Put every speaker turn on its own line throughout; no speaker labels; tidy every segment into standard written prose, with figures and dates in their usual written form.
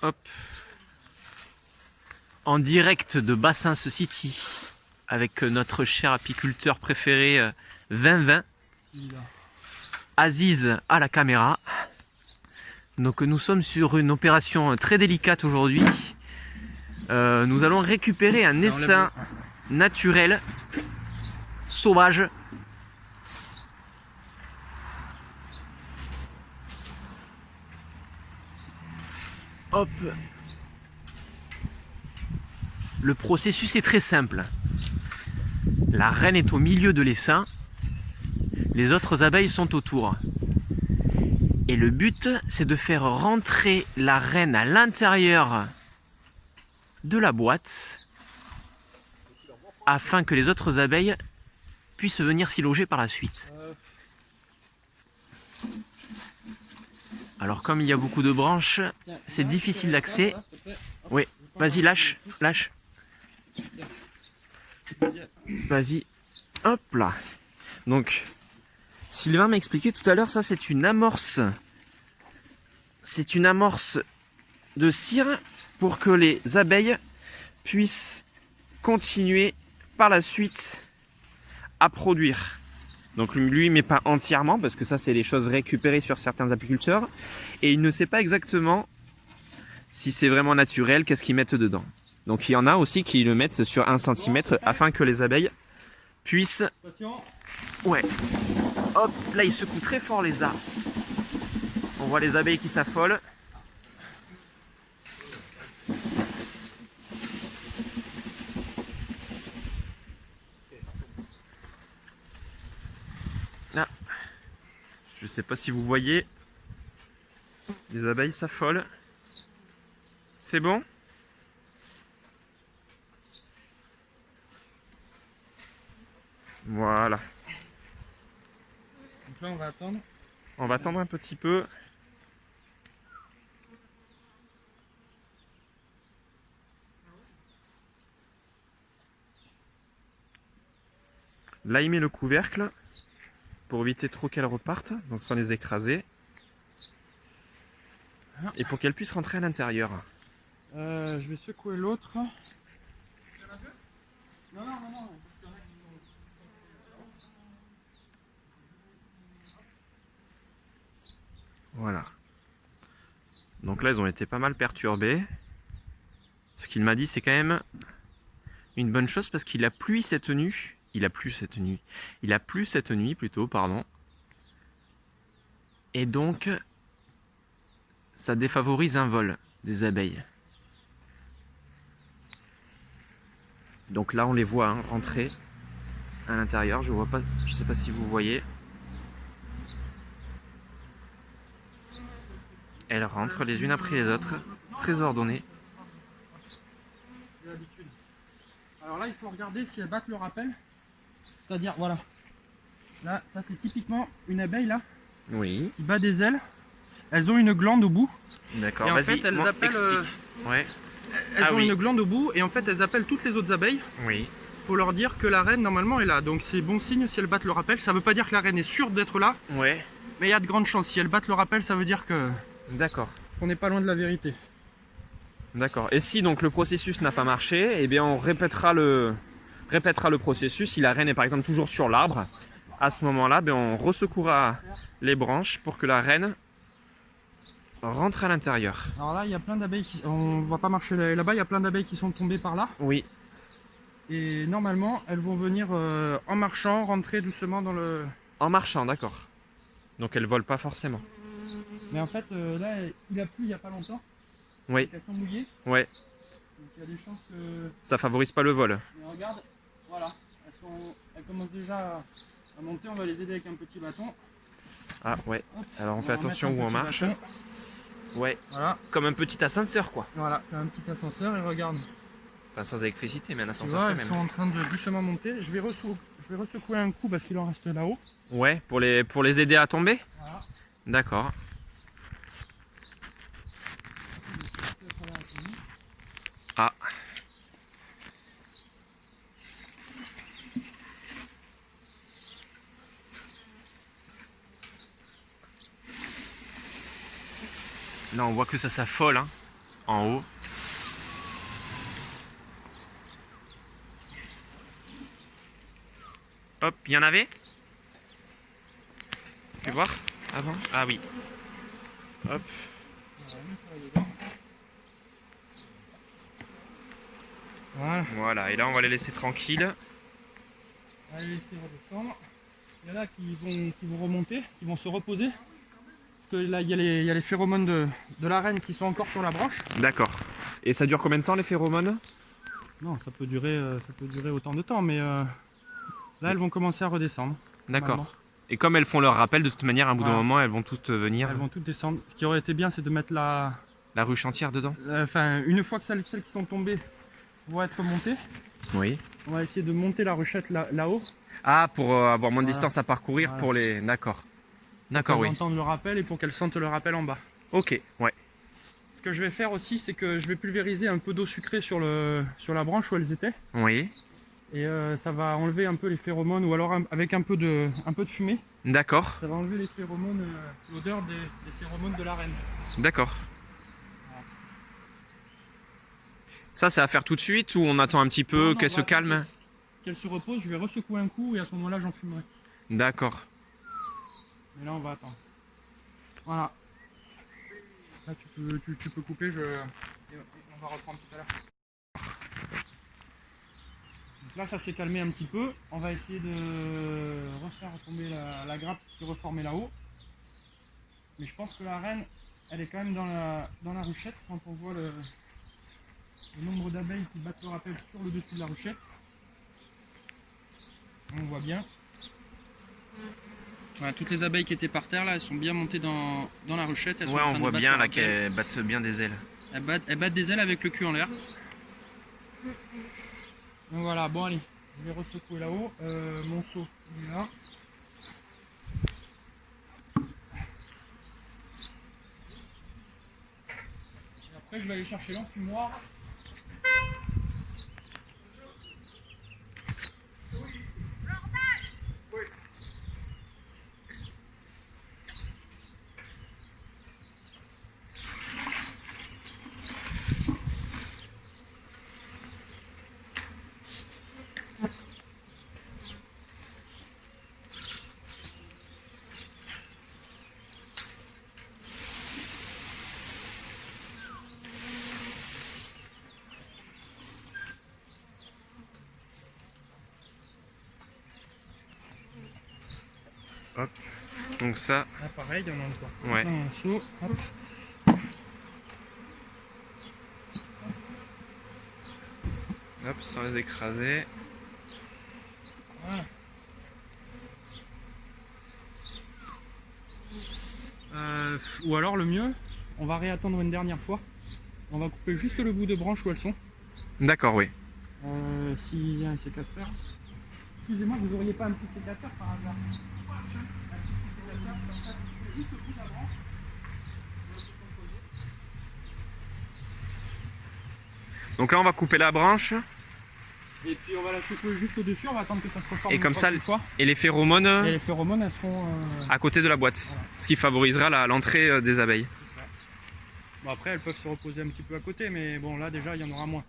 Hop. En direct de Bassins City avec notre cher apiculteur préféré 2020. Aziz à la caméra. Donc nous sommes sur une opération très délicate aujourd'hui. Nous allons récupérer un essaim naturel, sauvage. Hop. Le processus est très simple. La reine est au milieu de l'essaim. Les autres abeilles sont autour. Et le but, c'est de faire rentrer la reine à l'intérieur de la boîte afin que les autres abeilles puissent venir s'y loger par la suite. Alors comme il y a beaucoup de branches, c'est difficile d'accès. Oui, vas-y, lâche, lâche. Vas-y, hop là. Donc, Sylvain m'a expliqué tout à l'heure, ça c'est une amorce. C'est une amorce de cire pour que les abeilles puissent continuer par la suite à produire. Donc lui, mais pas entièrement, parce que ça c'est les choses récupérées sur certains apiculteurs. Et il ne sait pas exactement si c'est vraiment naturel, qu'est-ce qu'ils mettent dedans. Donc il y en a aussi qui le mettent sur 1 cm afin que les abeilles puissent... Ouais. Hop, là il secoue très fort les arbres. On voit les abeilles qui s'affolent. Là, je sais pas si vous voyez, les abeilles s'affolent. C'est bon? Voilà.
Donc là on va attendre.
On va attendre un petit peu. Là il met le couvercle pour éviter trop qu'elles repartent, donc sans les écraser. Et pour qu'elles puissent rentrer à l'intérieur.
Je vais secouer l'autre. Il y en a deux? Non, non, non, non.
Voilà. Donc là, elles ont été pas mal perturbées. Ce qu'il m'a dit, c'est quand même une bonne chose parce qu'il a plu cette nuit. Il a plu cette nuit. Il a plu cette nuit plutôt, pardon. Et donc, ça défavorise un vol des abeilles. Donc là, on les voit hein, rentrer à l'intérieur. Je vois pas, je sais pas si vous voyez. Elles rentrent les unes après les autres, très ordonnées.
Alors là, il faut regarder si elles battent le rappel. C'est-à-dire, voilà. Là, ça c'est typiquement une abeille là.
Oui.
Qui bat des ailes. Elles ont une glande au bout.
D'accord.
Et en fait, elles appellent.
Ouais.
Elles ont une glande au bout et en fait, elles appellent toutes les autres abeilles.
Oui.
Pour leur dire que la reine normalement est là. Donc c'est bon signe si elles battent le rappel. Ça veut pas dire que la reine est sûre d'être là.
Ouais.
Mais il y a de grandes chances. Si elles battent le rappel, ça veut dire que.
D'accord.
On n'est pas loin de la vérité.
D'accord. Et si donc le processus n'a pas marché, eh bien on répétera le processus. Si la reine est par exemple toujours sur l'arbre, à ce moment-là, ben, on ressecouera les branches pour que la reine rentre à l'intérieur.
Alors là, il y a plein d'abeilles qui... On va pas marcher là-bas, il y a plein d'abeilles qui sont tombées par là.
Oui.
Et normalement, elles vont venir en marchant, rentrer doucement dans le...
En marchant, d'accord. Donc elles volent pas forcément.
Mais en fait, là, il a plu il y a pas longtemps.
Oui.
Elles sont mouillées.
Ouais.
Donc il y a des chances que...
Ça favorise pas le vol.
Mais regarde, voilà. Elles commencent déjà à monter. On va les aider avec un petit bâton.
Ah ouais.
Hop.
Alors on fait attention où on marche.
Bâton.
Ouais.
Voilà.
Comme un petit ascenseur quoi.
Voilà, t'as un petit ascenseur et regarde.
Enfin sans électricité mais un
Tu
ascenseur
vois,
quand
elles
même.
sont en train de doucement monter. Je vais ressecouer un coup parce qu'il en reste là-haut.
Ouais, pour les aider à tomber.
Voilà.
D'accord. Ah. Là on voit que ça s'affole hein. en haut. Hop, il y en avait? Tu peux voir avant? Ah oui. Hop.
Voilà.
Voilà, et là on va les laisser tranquilles.
On va les laisser redescendre. Il y en a qui vont remonter, qui vont se reposer. Parce que là, il y a les phéromones de la reine qui sont encore sur la branche.
D'accord. Et ça dure combien de temps les phéromones?
Non, ça peut durer autant de temps, mais là, elles vont commencer à redescendre.
D'accord. Et comme elles font leur rappel, de toute manière, à un bout d'un
Voilà.
moment, elles vont toutes venir.
Elles vont toutes descendre. Ce qui aurait été bien, c'est de mettre
La ruche entière dedans?
Enfin, une fois que celles qui sont tombées vont être montées,
Oui.
on va essayer de monter la ruchette là-haut.
Ah, pour avoir moins de
Voilà.
distance à parcourir
Voilà.
pour les... D'accord. D'accord,
Pour
oui.
qu'elles entendent le rappel et pour qu'elles sentent le rappel en bas.
Ok, ouais.
Ce que je vais faire aussi, c'est que je vais pulvériser un peu d'eau sucrée sur la branche où elles étaient.
Oui.
Et ça va enlever un peu les phéromones, ou alors avec un peu de fumée,
D'accord.
ça va enlever les phéromones, l'odeur des phéromones de la reine.
D'accord. Ça, c'est à faire tout de suite ou on attend un petit peu
Non,
qu'elle
on
se
va
calme?
attendre qu'elle se repose, je vais ressecouer un coup et à ce moment-là j'en fumerai.
D'accord.
Mais là on va attendre. Voilà. Là tu peux couper, et on va reprendre tout à l'heure. Donc là ça s'est calmé un petit peu. On va essayer de refaire tomber la grappe qui s'est reformée là-haut. Mais je pense que la reine, elle est quand même dans la ruchette quand on voit le nombre d'abeilles qui battent le rappel sur le dessus de la ruchette. On voit bien. Voilà, toutes les abeilles qui étaient par terre là, elles sont bien montées dans la ruchette. Elles sont
Ouais,
en
on
train de
voit
battre
bien
le
là
rappel.
qu'elles battent bien des ailes.
Elles battent des ailes avec le cul en l'air. Donc voilà, bon allez, je vais ressecouer là-haut. Mon seau, il est là. Et après, je vais aller chercher l'enfumoir.
Hop. Donc ça,
Là pareil, on a encore.
ouais.
Là, un seau. Hop.
Hop, sans les écraser.
Voilà. Ou alors le mieux, on va réattendre une dernière fois. On va couper juste le bout de branche où elles sont.
D'accord, oui.
S'il y a un sécateur. Excusez-moi, vous n'auriez pas un petit sécateur par hasard?
Donc là, on va couper la branche.
Et puis on va la secouer juste au-dessus, on va attendre que ça se reforme.
Et comme ça,
une fois.
et les phéromones
Et les phéromones, elles seront...
à côté de la boîte.
Voilà.
Ce qui favorisera l'entrée des abeilles.
C'est ça. Bon après, elles peuvent se reposer un petit peu à côté, mais bon là déjà, il y en aura moins.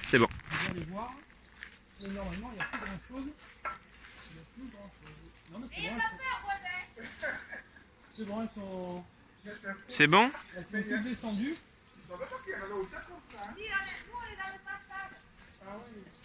C'est bon.
On va aller voir. Et normalement, il n'y a plus grand-chose. Il n'y a plus grand-chose. Non mais c'est bon, elles sont... C'est bon, elles sont...
C'est bon?
Elles sont toutes descendues.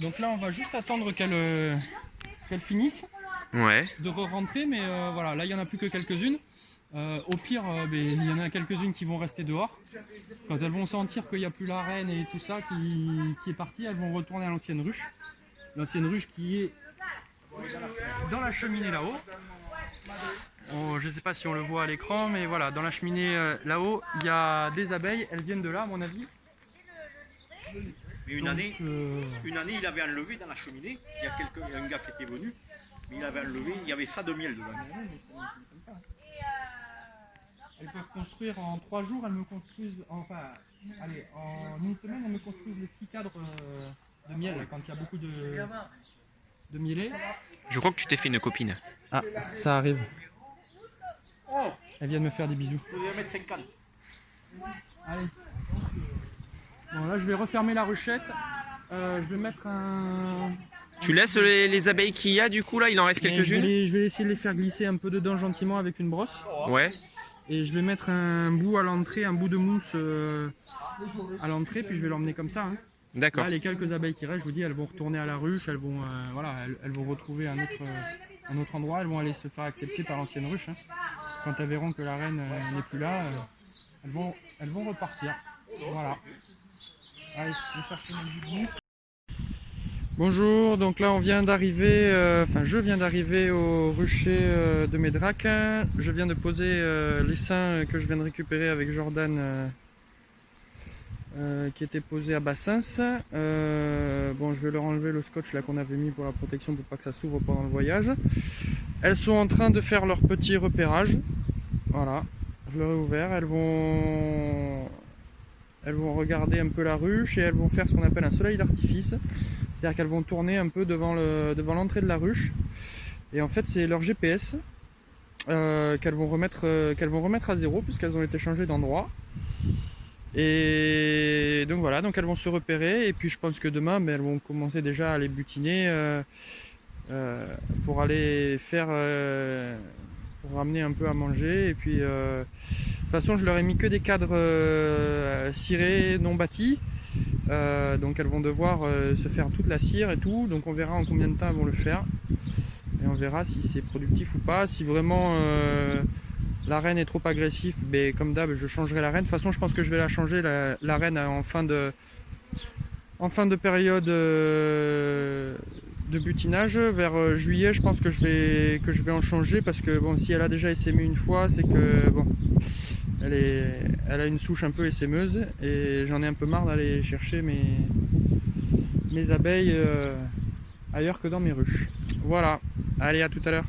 Donc là, on va juste attendre qu'elles finissent
Ouais.
de re-rentrer, mais voilà, là, il n'y en a plus que quelques-unes. Au pire, il y en a quelques-unes qui vont rester dehors. Quand elles vont sentir qu'il n'y a plus la reine et tout ça qui est parti, elles vont retourner à l'ancienne ruche. L'ancienne ruche qui est dans la cheminée là-haut. Oh, je ne sais pas si on le voit à l'écran, mais voilà, dans la cheminée là-haut, il y a des abeilles. Elles viennent de là, à mon avis.
Mais une année, il avait enlevé dans la cheminée, il y a un gars qui était venu, mais il avait enlevé, il y avait ça de miel dedans.
Elles peuvent construire en 3 jours, elles me construisent, enfin, allez, en une semaine, elles me construisent les 6 cadres de miel, quand il y a beaucoup de mielés.
Je crois que tu t'es fait une copine.
Ah, ça arrive.
Oh,
Elle vient de me faire des bisous.
je vais mettre 50.
Allez. Bon, là, je vais refermer la ruchette. Je vais mettre un...
Tu laisses les abeilles qu'il y a du coup là, il en reste
Mais
quelques-unes?
je vais essayer de les faire glisser un peu dedans gentiment avec une brosse.
Ouais,
Et je vais mettre un bout à l'entrée, un bout de mousse à l'entrée, puis je vais l'emmener comme ça. Hein.
d'accord.
Là, les quelques abeilles qui restent, je vous dis, elles vont retourner à la ruche, elles vont, voilà, elles vont retrouver un autre endroit, elles vont aller se faire accepter par l'ancienne ruche. Hein. Quand elles verront que la reine n'est plus là, elles vont repartir. Voilà. Allez, je vais chercher mon bout. Bonjour, donc là on vient d'arriver, je viens d'arriver au rucher de Médrac. Je viens de poser l'essaim que je viens de récupérer avec Jordan qui était posé à Bassens. Bon, je vais leur enlever le scotch là qu'on avait mis pour la protection pour pas que ça s'ouvre pendant le voyage. Elles sont en train de faire leur petit repérage. Voilà, je leur ai ouvert. Elles vont regarder un peu la ruche et elles vont faire ce qu'on appelle un soleil d'artifice. C'est-à-dire qu'elles vont tourner un peu devant l'entrée de la ruche. Et en fait, c'est leur GPS qu'elles vont remettre à zéro puisqu'elles ont été changées d'endroit. Et donc voilà, donc elles vont se repérer. Et puis je pense que demain, elles vont commencer déjà à les butiner pour aller faire, pour ramener un peu à manger. Et puis de toute façon, je leur ai mis que des cadres cirés non bâtis. Donc elles vont devoir se faire toute la cire et tout, donc on verra en combien de temps elles vont le faire et on verra si c'est productif ou pas. Si vraiment la reine est trop agressive, comme d'hab je changerai la reine. De toute façon je pense que je vais la changer la reine en fin de période de butinage vers juillet. Je pense que je vais en changer parce que bon, si elle a déjà essaimé une fois, c'est que bon, elle a une souche un peu essaimeuse et j'en ai un peu marre d'aller chercher mes abeilles ailleurs que dans mes ruches. Voilà, allez, à tout à l'heure.